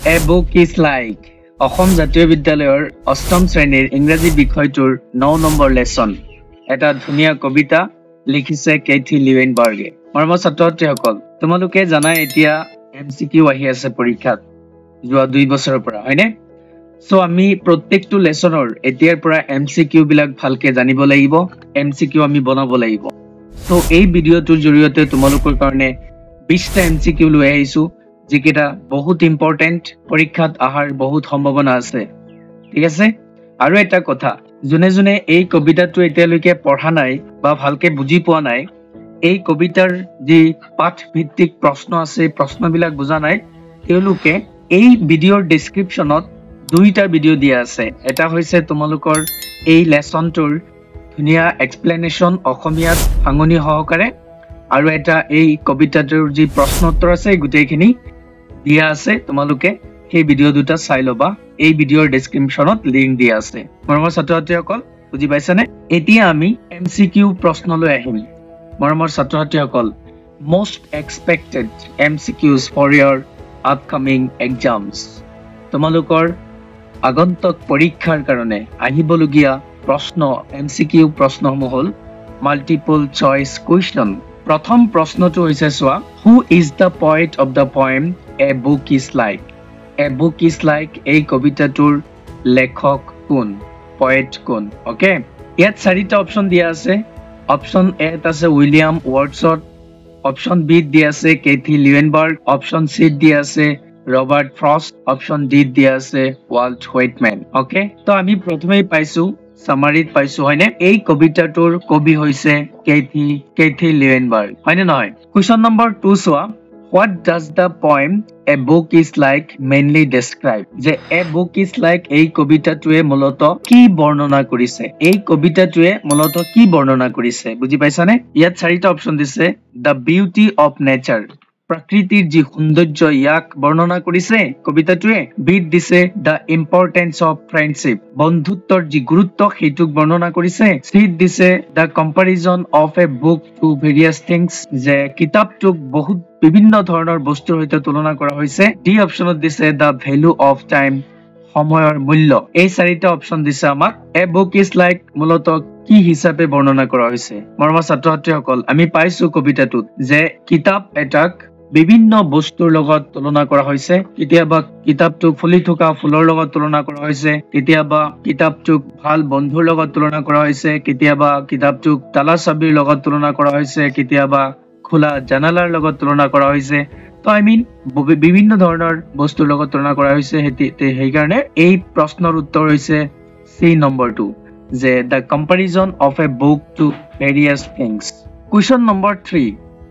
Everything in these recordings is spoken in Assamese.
A book is like Assam জাতীয় বিদ্যালয়ৰ অষ্টম শ্ৰেণীৰ ইংৰাজী বিষয়টোৰ 9 নম্বৰ লেসন এটা ধুনীয়া কবিতা লিখিছে কেথি লিৱেনবাৰ্গে মৰমৰ ছাত্ৰছাত্ৰীসকল তোমালোকে জানা এতিয়া এমসিকিউ আহি আছে পৰীক্ষাত যোৱা 2 বছৰৰ পৰা হয়নে সো আমি প্ৰত্যেকটো লেসনৰ এতিয়াৰ পৰা এমসিকিউ বিলাক ভালকে জানিব লাগিব এমসিকিউ আমি বনাব লাগিব সো এই ভিডিওটোৰ জৰিয়তে তোমালোকৰ কাৰণে 20টা এমসিকিউ লৈ আহিছো যিকেটা বহুত ইম্পৰ্টেন্ট পৰীক্ষাত আহাৰ বহুত সম্ভাৱনা আছে ঠিক আছে আৰু এটা কথা জনে জনে এই কবিতাটো এতিয়ালৈকে পঢ়া নাই বা ভালকে বুজি পোৱা নাই এই কবিতাৰ যি পাঠ ভিত্তিক প্ৰশ্ন আছে প্ৰশ্নবিলাক বুজা নাই তেওঁলোকে এই ভিডিওৰ ডেসক্ৰিপচনত দুইটা ভিডিও দিয়া আছে এটা হৈছে তোমালোকৰ এই লেসনটোৰ ধুনীয়া এক্সপ্লেনেশন অসমীয়াত ভাঙনি সহকাৰে আৰু এটা এই কবিতাটোৰ যি প্ৰশ্নোত্তৰ আছে গুটেইখিনি দিয়া আছে তোমালোকে সেই ভিডিও দুটা চাই লবা এই ভিডিওৰ ডেসক্ৰিপচনত লিংক দিয়া আছে মৰমৰ ছাত্ৰছাত্ৰীসকল বুজি পাইছানে এতিয়া আমি এমসিকিউ প্ৰশ্নলৈ আহিম মৰমৰ ছাত্ৰছাত্ৰীসকল most expected MCQs for your upcoming exams তোমালোকৰ আগন্তুক পৰীক্ষাৰ কাৰণে আহিবলগীয়া প্ৰশ্ন এমসিকিউ প্ৰশ্নসমূহ হল মাল্টিপল চয়েস কোৱেশ্চন প্ৰথম প্ৰশ্নটো হৈছে সোৱা who is the poet of the poem A book is like A book is like এই কবিতাটোৰ লেখক কোন poet কোন ওকে ইয়াত চাৰিটা অপচন দিয়া আছে অপচন এ আছে উইলিয়াম ওয়াৰ্ডছৱৰ্থ অপচন বি দিয়া আছে কেথি লিৱেনবাৰ্গ অপচন সি দিয়া আছে ৰবাৰ্ট ফ্ৰষ্ট অপচন ডি দিয়া আছে ওয়াল্ট হুইটম্যান ওকে তো আমি প্ৰথমেই পাইছো সামাৰিত পাইছো হয়নে এই কবিতাটোৰ কবি হৈছে কেথি লিৱেনবাৰ্গ হয়নে নহয় question number 2 সোৱা What does the poem A Book is Like mainly describe? যে A Book is Like এই কবিতাটোৱে মূলত কি বৰ্ণনা কৰিছে এই কবিতাটোৱে মূলত কি বৰ্ণনা কৰিছে বুজি পাইছানে ইয়াত চাৰিটা অপচন দিছে The Beauty of Nature প্ৰকৃতিৰ যি সৌন্দৰ্য ইয়াক বৰ্ণনা কৰিছে কবিতাটোৱে বিট দিছে The Importance of Friendship বন্ধুত্বৰ যি গুৰুত্ব সেইটোক বৰ্ণনা কৰিছে সিট দিছে The Comparison of a Book to Various Things যে কিতাপটোক বহুত বিভিন্ন ধৰণৰ বস্তুৰ সৈতে তুলনা কৰা হৈছে ডি অপচনত দিছে The Value of Time সময়ৰ মূল্য এই চাৰিটা অপচন দিছে আমাক A Book is Like মূলত কি হিচাপে বৰ্ণনা কৰা হৈছে মৰমৰ ছাত্ৰছাত্ৰীসকল আমি পাইছো কবিতাটোত যে কিতাপ এটাক বিভিন্ন বস্তুৰ লগত তুলনা কৰা হৈছে কেতিয়াবা কিতাপটোক ফুলি থকা ফুলৰ লগত তুলনা কৰা হৈছে কেতিয়াবা কিতাপটোক ভাল বন্ধুৰ লগত তুলনা কৰা হৈছে কেতিয়াবা কিতাপটোক তালা চাবিৰ লগত তুলনা কৰা হৈছে কেতিয়াবা খোলা জানালাৰ লগত তুলনা কৰা হৈছে তো আই মিন বিভিন্ন ধৰণৰ বস্তুৰ লগত তুলনা কৰা হৈছে সেই কাৰণে এই প্ৰশ্নৰ উত্তৰ হৈছে সি নম্বৰ 2 যে the comparison of a book to various things question number 3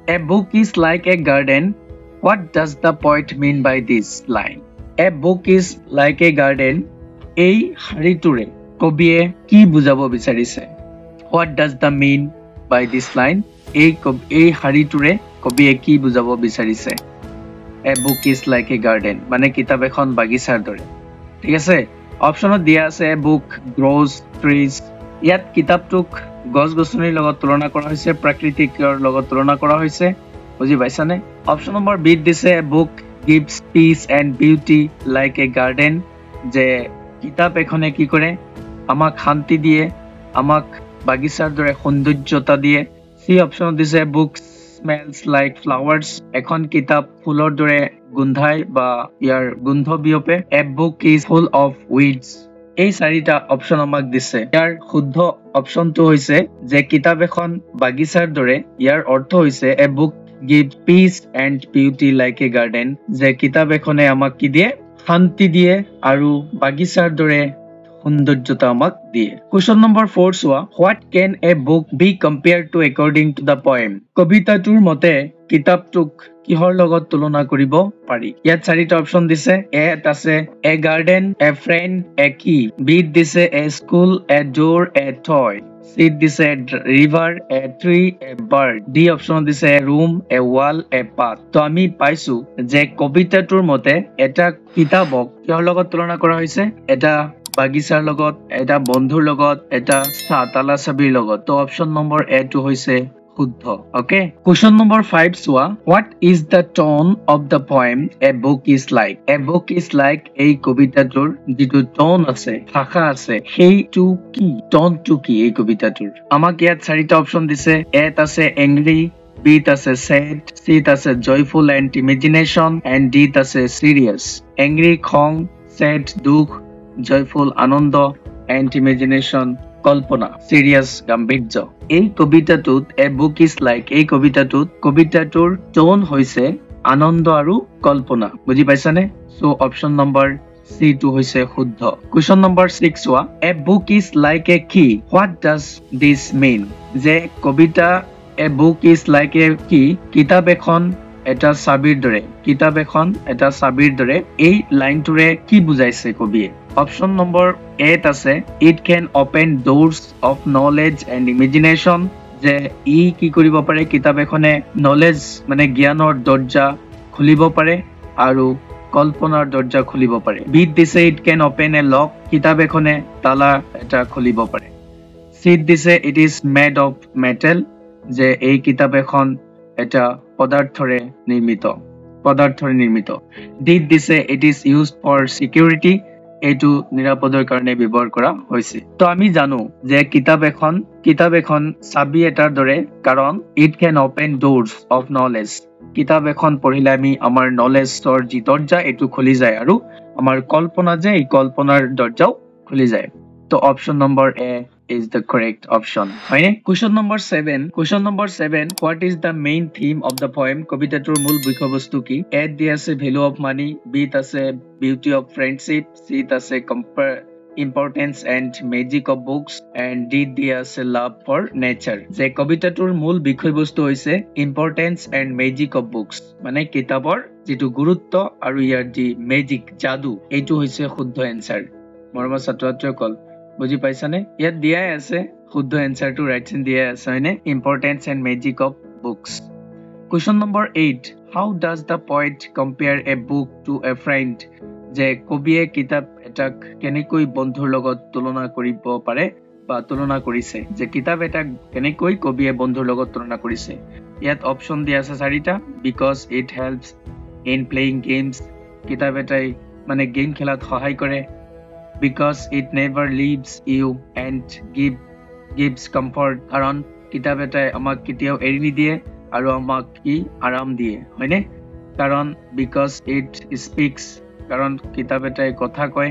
A book is like a garden. What does the poet mean by this line? A book is like a garden. এই হাৰিটোৰে কবিয়ে কি বুজাব বিচাৰিছে What does the mean by this line? এই হাৰিটোৰে কবিয়ে কি বুজাব বিচাৰিছে A book is like a garden মানে কিতাপ এখন বাগিচাৰ দৰে ঠিক আছে অপচনত দিয়া আছে A book grows trees ইয়াত কিতাপটোক গছ-গছনিৰ লগত তুলনা কৰা হৈছে প্ৰাকৃতিকৰ লগত তুলনা কৰা হৈছে বুজি পাইছানে অপচন নম্বৰ বি দিছে A book gives peace and beauty like a garden যে কিতাপ এখনে কি কৰে আমাক শান্তি দিয়ে আমাক বাগিচাৰ দৰে সৌন্দৰ্যতা দিয়ে সি অপচন দিছে A book smells like flowers এখন কিতাপ ফুলৰ দৰে গোন্ধায় বা ইয়াৰ গোন্ধ বিয়পে A book is full of weeds এই চাৰিটা অপচন আমাক দিছে ইয়াৰ শুদ্ধ অপচনটো হৈছে যে কিতাপ এখন বাগিচাৰ দৰে ইয়াৰ অৰ্থ হৈছে A book gives peace and beauty like a garden যে কিতাপ এখনে আমাক কি দিয়ে শান্তি দিয়ে আৰু বাগিচাৰ দৰে সৌন্দৰ্যতা আমাক দিয়ে question number 4 সোৱা What can a book be compared to according to the poem কবিতাটোৰ মতে কিতাপটোক কিহৰ লগত তুলনা কৰিব পাৰি ইয়াত চাৰিটা অপচন দিছে এ আছে A garden A friend A key B দিছে A school A door A toy C দিছে A river A tree A bird D option দিছে A room A wall A path তো আমি পাইছো যে কবিতাটোৰ মতে এটা কিতাপক কিহৰ লগত তুলনা কৰা হৈছে এটা বাগিচাৰ লগত এটা বন্ধুৰ লগত এটা তালা চাবিৰ লগত তো অপচন নম্বৰ এ টো হৈছে শুদ্ধ ওকে কোৱেশ্চন নম্বৰ 5 চোৱা what is the tone of the poem a book is like এই কবিতাটোৰ যেটো টোন আছে ভাষা আছে সেইটো কি টোনটো কি এই কবিতাটোৰ আমাক ইয়াত চাৰিটা অপচন দিছে এত আছে angry B আছে sad C আছে joyful and imagination and D আছে serious angry খং sad দুখ joyful Ananda and imagination Kalpana serious গাম্ভীৰ্য এই কবিতাটোত a book is like এই কবিতাটোৰ টোন হৈছে আনন্দ আৰু কল্পনা বুজি পাইছানে সো অপচন নম্বৰ C2 হৈছে শুদ্ধ কোৱেশ্চন নম্বৰ 6 চোৱা a book is like a key what does this mean যে কবিতা a book is like a key কিতাপ এখন এটা চাবিৰ দৰে এই লাইনটোৰে কি বুজাইছে কবিয়ে অপচন নম্বৰ 8 আছে it can open doors of knowledge and imagination যে ই কি কৰিব পাৰে কিতাপ এখনে নলেজ মানে জ্ঞানৰ দৰ্জা খুলিব পাৰে আৰু কল্পনাৰ দৰ্জা খুলিব পাৰে বিট দিছে it can open a lock কিতাপ এখনে তালা এটা খুলিব পাৰে সিট দিছে it is made of metal যে এই কিতাপ এখন এটা পদাৰ্থৰে নিৰ্মিত ডিট দিছে it is used for security এটো নিৰাপদৰ কাৰণে ব্যৱহাৰ কৰা হৈছে তো আমি জানো যে কিতাপ এখন চাবি এটাৰ দৰে কাৰণ it can open doors of knowledge কিতাপ এখন পঢ়িলে আমি আমাৰ নলেজৰ যি দৰ্জা এটো খুলি যায় আৰু আমাৰ কল্পনা যে এই কল্পনাৰ দৰ্জাও খুলি যায় তো option number A is the correct option হয় question number 7 what is the main theme of the poem কবিতাটোৰ মূল বিষয়বস্তু কি a দি আছে value of money b আছে beauty of friendship c আছে importance and magic of books and d দি আছে love for nature যে কবিতাটোৰ মূল বিষয়বস্তু হৈছে importance and magic of books মানে কিতাপৰ যেটো গুৰুত্ব আৰু ইয়াৰ যি magic জাদু এইটো হৈছে শুদ্ধ এনসাৰ মৰমৰ ছাত্ৰসকল বুজি পাইছানে ইয়াত দিয়া আছে শুদ্ধ এনসাৰ টু ৰাইট ইন দিয়া আছে হয়নে importance and magic of books question number 8 how does the poet compare a book to a friend যে কবিয়ে কিতাপ এটাক কেনেকৈ বন্ধুৰ লগত তুলনা কৰিব পাৰে বা তুলনা কৰিছে যে কিতাপ এটা কেনেকৈ কবিয়ে বন্ধুৰ লগত তুলনা কৰিছে ইয়াত অপচন দিয়া আছে চাৰিটা because it helps in playing games কিতাপ এটাই মানে গেম খেলাত সহায় কৰে because it never leaves you and gives comfort karon kitab eta amak kitiao eri ni die aru amak ki aram die hoine karon because it speaks karon kitab eta kotha koy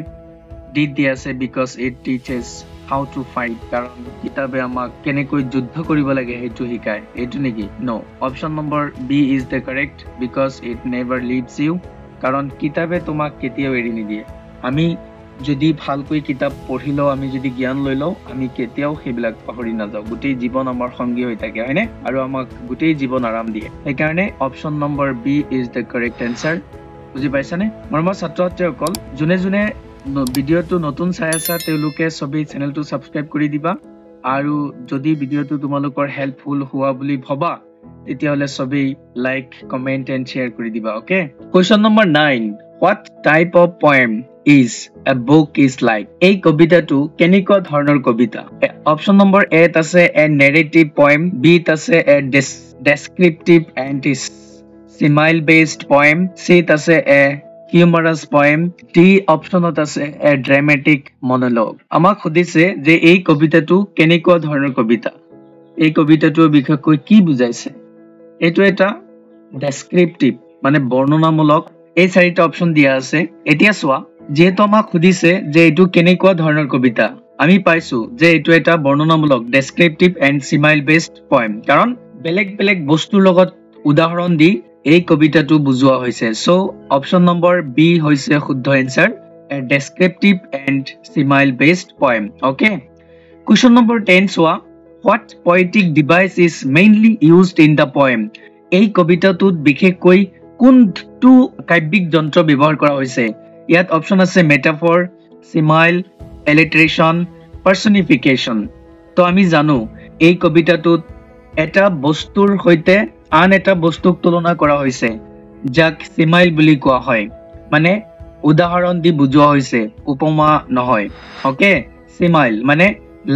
did dia ase because it teaches how to fight karon kitabe amak kenekoi juddho koribo lage hetu hikai etu niki no option number b is the correct because it never leaves you karon kitabe tomak kitiao eri ni die ami যদি ভালকৈ কিতাপ পঢ়িলো আমি যদি জ্ঞান লইলো আমি কেতিয়াও হেবিলাক পাহৰি নাযাও গুটেই জীৱন আমাৰ সঙ্গী হৈ থাকে হয়নে আৰু আমাক গুটেই জীৱন আৰাম দিয়ে এই কাৰণে option number B is the correct answer বুজি পাইছানে মৰমৰ ছাত্ৰসকল জুনে ভিডিওটো নতুন চাই আছা তেওঁলোকে সবেই চেনেলটো সাবস্ক্ৰাইব কৰি দিবা আৰু যদি ভিডিওটো তোমালোকৰ হেল্পফুল হোৱা বুলি ভাবা তেতিয়াহলে সবেই লাইক কমেন্ট এন্ড শেয়াৰ কৰি দিবা okay question number 9 what type of poem is a book is like এই কবিতাটো কেনেকুৱা ধৰণৰ কবিতা অপচন নম্বৰ এ আছে a narrative poem b আছে a descriptive and simile based poem c আছে a humorous poem d অপচনত আছে a dramatic monologue আমাক খুদিছে যে এই কবিতাটো কেনেকুৱা ধৰণৰ কবিতা এই কবিতাটোৰ বিষয়ে কি বুজাইছে এটো এটা ডেসক্ৰিপটিভ মানে বৰ্ণনামূলক এই চাৰিটা অপচন দিয়া আছে এতিয়া চোৱা যেহেতু আমাক খুদিছে যে এটো কেনেকুৱা ধৰণৰ কবিতা আমি পাইছো যে এটো এটা বৰ্ণনামূলক ডেসক্ৰিপটিভ এন্ড সিমাইল বেসড পয়েম কাৰণ বেলেগ বস্তুৰ লগত উদাহৰণ দি এই কবিতাটো বুজোৱা হৈছে সো অপচন নম্বৰ বি হৈছে শুদ্ধ answer a descriptive and simile based poem okay question number 10 চোৱা what poetic device is mainly used in the poem এই কবিতাটোত বিশেষকৈ কোনটো কাব্যিক যন্ত্ৰ ব্যৱহাৰ কৰা হৈছে ইয়াত অপচন আছে মেটাফৰ সিমাইল এলিট্ৰেশন পাৰ্সনিফিকেশন তো আমি জানো এই কবিতাটোত এটা বস্তুৰ হৈতে আন এটা বস্তুক তুলনা কৰা হৈছে যাক সিমাইল বুলি কোৱা হয় মানে উদাহৰণ দি বুজোৱা হৈছে উপমা নহয় ওকে সিমাইল মানে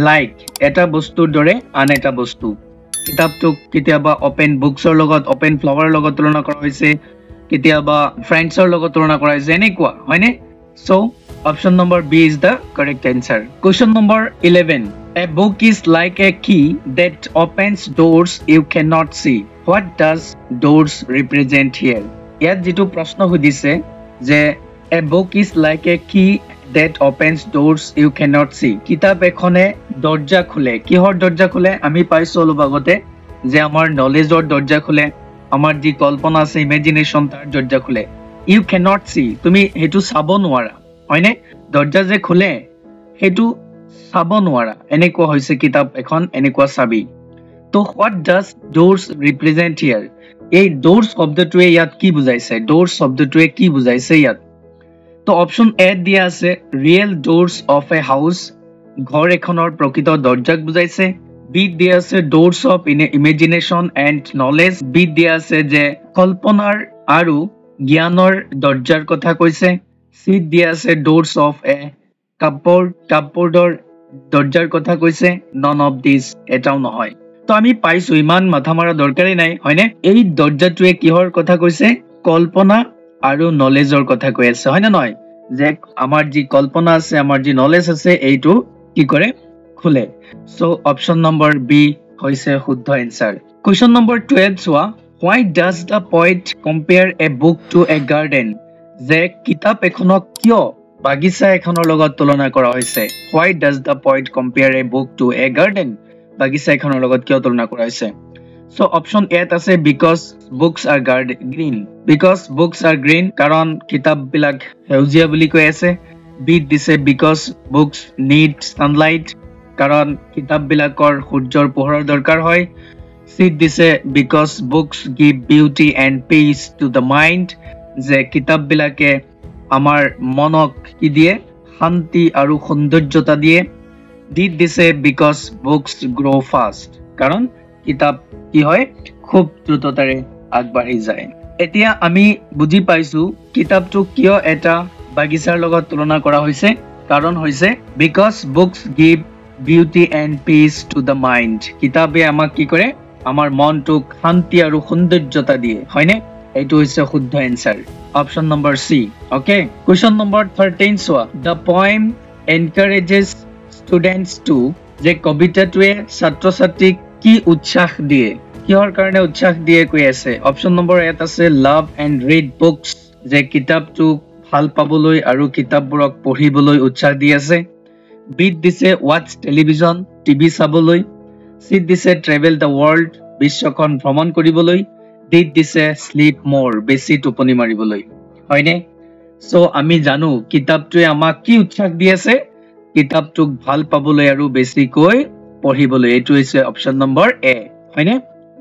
লাইক এটা বস্তুৰ দৰে আন এটা বস্তু কিতাপটোক কেতিয়াবা ওপেন বুকছৰ লগত ওপেন ফ্লাৱাৰৰ লগত তুলনা কৰা হৈছে কেতিয়াবা ফ্ৰেণ্ডছৰ লগত তুলনা কৰা হৈছে এনেকুৱা হয়নে so option number B is the correct answer question number 11 a book is like a key that opens doors you cannot see what does doors represent here ইয়াত যেটো প্ৰশ্ন সুধিছে যে a book is like a key that opens doors you cannot see কিতাপ এখনে দরজা খুলে কিহৰ দৰজা খুলে আমি পাইছো অলপ আগতে যে আমাৰ নলেজৰ দৰজা খুলে আমাৰ যি কল্পনা আছে ইমাজিনেশন তাৰ দৰজা খুলে you cannot see তুমি হেতু চাব নোৱাৰা হয়নে দৰজা যে খুলে হেতু চাব নোৱাৰা এনেকুৱা হৈছে কিতাপ এখন এনেকুৱা চাবি তো what does doors represent here এই doors শব্দটোৱে ইয়াত কি বুজাইছে doors শব্দটোৱে কি বুজাইছে ইয়াত তো অপশন এ দিয়া আছে ৰিয়েল ডোৰ্স অফ এ হাউস ঘৰ এখনৰ প্ৰকৃত দৰজাক বুজাইছে বি দিয়া আছে doors of imagination and knowledge B দিয়া আছে যে কল্পনাৰ আৰু জ্ঞানৰ দৰজাৰ কথা কৈছে সি দিয়া আছে ডোৰ্স অফ এ কাপবোৰ্ডৰ দৰজাৰ কথা কৈছে নন অফ দিস এটাও নহয় তো আমি পাইছো ইমান মাথা মাৰা দৰকাৰি নাই হয়নে এই দৰজাটোৱে কিহৰ কথা কৈছে কল্পনা আৰু নলেজৰ কথা কৈ আছে হয় না নহয় যে আমাৰ যি কল্পনা আছে আমাৰ যি নলেজ আছে এইটো কি কৰে খুলে সো অপশন নম্বৰ বি হৈছে শুদ্ধ answer question number 12 সোৱা why does the poet compare a book to a garden যে কিতাপ এখনক কিয় বাগিচা এখনৰ লগত তুলনা কৰা হৈছে why does the poet compare a book to a garden বাগিচা এখনৰ লগত কিয় তুলনা কৰা হৈছে So option A আছে because books are green because books are green কারণ কিতাব বিলাক হেউজিয়া বুলি কৈ আছে বি দিছে because books need sunlight কারণ কিতাব বিলাকৰ সূৰ্যৰ পোহৰৰ দৰকাৰ হয় সি দিছে because books give beauty and peace to the mind যে কিতাব বিলাকে আমাৰ মনক কি দিয়ে শান্তি আৰু সৌন্দৰ্যতা দিয়ে ডি দিছে because books grow fast কাৰণ কিতাপ কি হয় খুব দ্ৰুততাৰে আগবাঢ়ি যায় এতিয়া আমি বুজি পাইছো কিতাপটো কিয় এটা বাগিচাৰ লগত তুলনা কৰা হৈছে কাৰণ হৈছে because books give beauty and peace to the mind কিতাপে আমাক কি কৰে আমাৰ মনটোক শান্তি আৰু সৌন্দৰ্যতা দিয়ে হয়নে এইটো হৈছে শুদ্ধ answer option number C okay question number 13 সোৱা the poem encourages students to যে কবিতাটোৱে ছাত্ৰ-ছাত্ৰীক কি উৎসাহ দিয়ে কিহৰ কাৰণে উৎসাহ দিয়ে কৈ আছে অপশন নম্বৰ 1 আছে লাভ এন্ড ৰিড বুকস যে কিতাপটো ভাল পাবলৈ আৰু কিতাপবোৰক পঢ়িবলৈ উৎসাহ দি আছে বি দিছে ওয়াচ টেলিভিজন টিভি চাবলৈ সি দিছে ট্ৰেভেল দা ওয়াৰ্ল্ড বিশ্বখন ভ্ৰমণ কৰিবলৈ ডি দিছে স্লিপ মোৰ বেছি টোপনি মাৰিবলৈ হয়নে সো আমি জানো কিতাপটোৱে আমাক কি উৎসাহ দি আছে কিতাপটোক ভাল পাবলৈ আৰু বেছিকৈ পঢ়িবলৈ এইটো হৈছে অপশন নম্বৰ এ হয়নে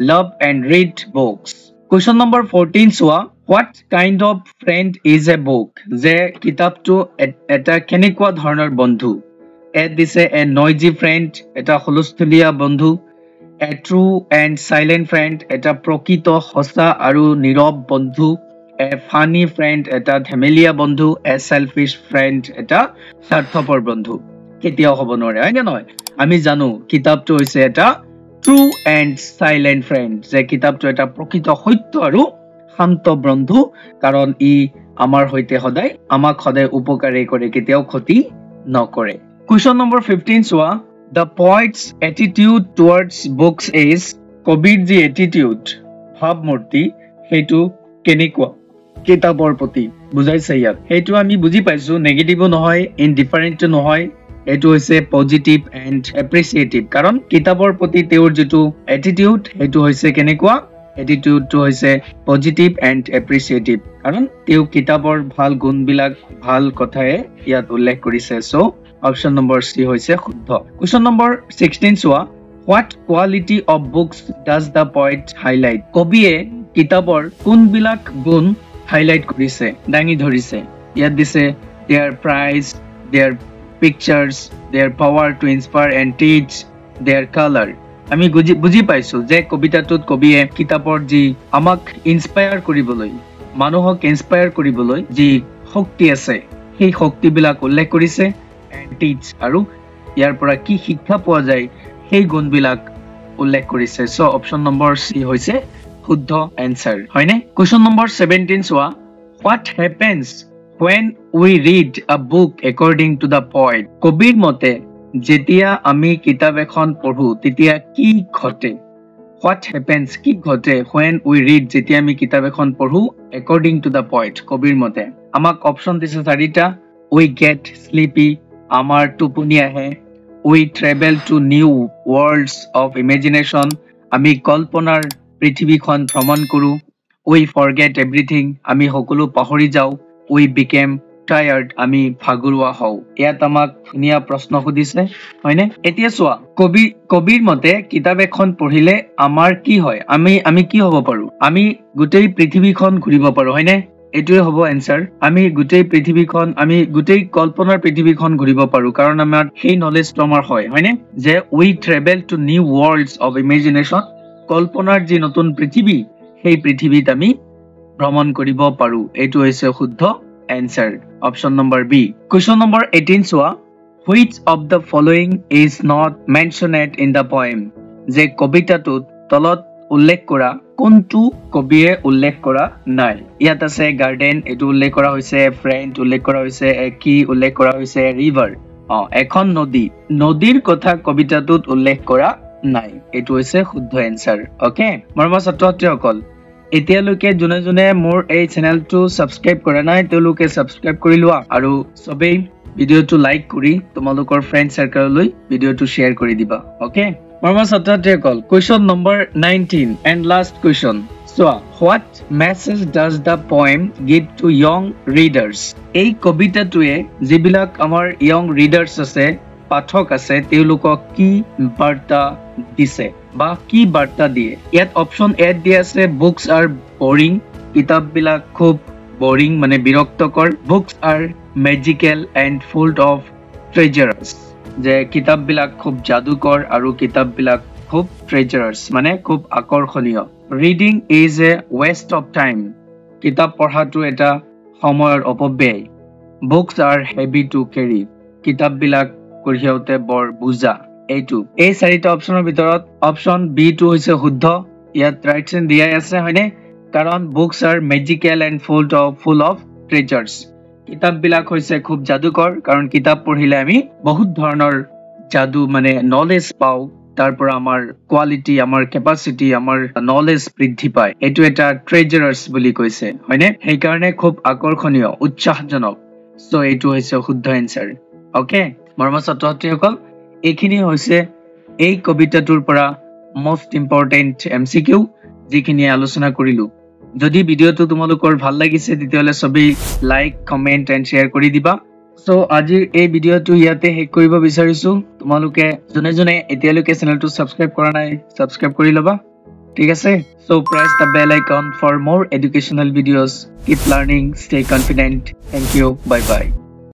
love and read books question number 14 সোৱা what kind of friend is a book যে কিতাপটো এটা কেনেকুৱা ধৰণৰ বন্ধু এ দিছে a noisy friend এটা হলস্থলীয়া বন্ধু a true and silent friend এটা প্ৰকৃত সঁচা আৰু নীৰৱ বন্ধু a funny friend এটা ধেমেলীয়া বন্ধু a selfish friend এটা স্বাৰ্থপৰ বন্ধু কেতিয়াও হ'ব নোৱাৰে হয় নহয় আমি জানো কিতাপটো হৈছে এটা ট্ৰু এন্ড সাইলেন্ট ফ্ৰেন্ড যে কিতাপটো এটা প্ৰকৃত সত্য আৰু শান্ত বন্ধু কাৰণ ই আমাৰ হৈতে সদায় আমাক সদায় উপকাৰী কৰে কেতিয়াও ক্ষতি নকৰে question number 15 সোৱা the poet's attitude towards books is কবিৰ যি attitude ভাৱমূৰ্তি হেতু কেনেকুৱা কিতাপৰ প্ৰতি বুজাইছে ইয়াত হেতু আমি বুজি পাইছো নেগেটিভ নহয় ইনডিফাৰেন্ট নহয় এটো হৈছে পজিটিভ এন্ড এপ্ৰিচিয়েটিভ কাৰণ কিতাপৰ প্ৰতি তেওঁৰ যেটো এটিটিউড হেতু হৈছে কেনেকুৱা এটিটিউডটো হৈছে পজিটিভ এন্ড এপ্ৰিচিয়েটিভ কাৰণ তেওঁ কিতাপৰ ভাল গুণবিলাক ভাল কথায়ে ইয়াত উল্লেখ কৰিছে সো অপশন নম্বৰ সি হৈছে শুদ্ধ question number 16 সোৱা what quality of books does the poet highlight কবিয়ে কিতাপৰ কোনবিলাক গুণ হাইলাইট কৰিছে দাঙি ধৰিছে ইয়াত দিছে their price their pictures their power to inspire and teach their color আমি বুজি পাইছো যে কবিতাটোত কবিয়ে কিতাপৰ যি আমাক ইনস্পায়াৰ কৰিবলৈ মানুহক ইনস্পায়াৰ কৰিবলৈ যি শক্তি আছে সেই শক্তিবিলাক উল্লেখ কৰিছে and teach আৰু ইয়াৰ পৰা কি শিক্ষা পোৱা যায় সেই গুণবিলাক উল্লেখ কৰিছে সো অপশন নম্বৰ সি হৈছে শুদ্ধ এনসাৰ হয়নে কোৱেশ্চন নম্বৰ 17 চোৱা what happens when we read a book according to the poet কবিৰ মতে যেতিয়া আমি কিতাপ এখন পঢ়ো তেতিয়া কি ঘটে what happens কি ঘটে when we read যেতিয়া আমি কিতাপ এখন পঢ়ো according to the poet কবিৰ মতে আমাক অপশন দিছে চাৰিটা we get sleepy আমাৰ টোপনি আহে we travel to new worlds of imagination আমি কল্পনাৰ পৃথিৱীখন ভ্ৰমণ কৰো we forget everything আমি সকলো পাহৰি যাও we became tired আমি ভাগৰুৱা হও ইয়াত আমাক ধুনীয়া প্ৰশ্ন সুধিছে হয়নে এতিয়া চোৱা কবিৰ মতে কিতাপ এখন পঢ়িলে আমাৰ কি হয় আমি কি হ'ব পাৰো আমি গোটেই পৃথিৱীখন ঘূৰিব পাৰো হয়নে এটোৱে হ'ব এনসাৰ আমি গোটেই পৃথিৱীখন আমি গোটেই কল্পনাৰ পৃথিৱীখন ঘূৰিব পাৰো কাৰণ আমাৰ সেই নলেজটো আমাৰ হয়নে যে we travel to new worlds of imagination কল্পনাৰ যি নতুন পৃথিৱী সেই পৃথিৱীত আমি ভ্ৰমণ কৰিব পাৰো এটো হৈছে শুদ্ধ answer option number B question number 18 চোৱা which of the following is not mentioned in the poem যে কবিতাটোত তলত উল্লেখ কৰা কোনটো কবিয়ে উল্লেখ কৰা নাই ইয়াত আছে গাৰ্ডেন এটো উল্লেখ কৰা হৈছে ফ্ৰেন্ড উল্লেখ কৰা হৈছে কি উল্লেখ কৰা হৈছে ৰিভাৰ এখন নদীৰ কথা কবিতাটোত উল্লেখ কৰা নাই এটো হৈছে শুদ্ধ এনসাৰ ওকে মৰমৰ ছাত্ৰছাত্ৰীসকল এতিয়ালৈকে জুনে মোৰ এই চেনেলটো সাবস্ক্ৰাইব কৰা নাই তেওঁলোকে সাবস্ক্ৰাইব কৰি লোৱা আৰু সবেই ভিডিওটো লাইক কৰি তোমালোকৰ ফ্ৰেন্ড সাৰ্কেললৈ ভিডিওটো শেয়াৰ কৰি দিবা ওকে মৰমৰ ছাত্ৰছাত্ৰীসকল question number 19 and last question চোৱা what message does the poem give to young readers এই কবিতাটোৱে যিবিলাক আমাৰ young readers আছে পাঠক আছে তেওঁলোকক কি বাৰ্তা দিছে বা কি বাৰ্তা দিয়ে ইয়াত অপশন এ দিয়া আছে বুকস আৰ বোৰিং কিতাপবিলাক খুব বোৰিং মানে বিৰক্তকৰ books are magical and full of treasures যে কিতাপবিলাক খুব জাদুকৰ আৰু কিতাপবিলাক খুব ট্ৰেজাৰ্স মানে খুব আকৰ্ষণীয় reading is a West of time কিতাপ পঢ়াটো এটা সময়ৰ অপব্যয় books R heavy two carry কিতাপবিলাক কঢ়িয়াওতে বৰ বুজা এইটো এই চাৰিটা অপশনৰ ভিতৰত অপশন বি টো হৈছে শুদ্ধ ইয়াত ৰাইট সেন দিয়া আছে হয়নে কাৰণ books are magical and full of treasures কিতাপবিলাক হৈছে খুব জাদুকৰ কাৰণ কিতাপ পঢ়িলে আমি বহুত ধৰণৰ জাদু মানে নলেজ পাও তাৰপৰা আমাৰ কোৱালিটি আমাৰ কেপাসিটি আমাৰ নলেজ বৃদ্ধি পায় এটো এটা ট্ৰেজাৰ্স বুলি কৈছে হয়নে সেই কাৰণে খুব আকৰ্ষণীয় উৎসাহজনক সো এটো হৈছে শুদ্ধ এনসাৰ ওকে মৰমৰ ছাত্ৰছাত্ৰীসকল এইখিনি হৈছে এই কবিতাটোৰ পৰা মোস্ট ইম্পৰ্টেন্ট এমসিকিউ যিখিনি আলোচনা কৰিলো যদি ভিডিওটো তোমালোকৰ ভাল লাগিছে তেতিয়াহলে সবেই লাইক কমেন্ট এন্ড শেয়াৰ কৰি দিবা সো আজিৰ এই ভিডিওটো ইয়াতে শেষ কৰিব বিচাৰিছো তোমালোকে জনে এতিয়ালৈকে চেনেলটো সাবস্ক্ৰাইব কৰা নাই সাবস্ক্ৰাইব কৰি লবা ঠিক আছে so press the bell icon for more educational videos keep learning stay confident thank you bye bye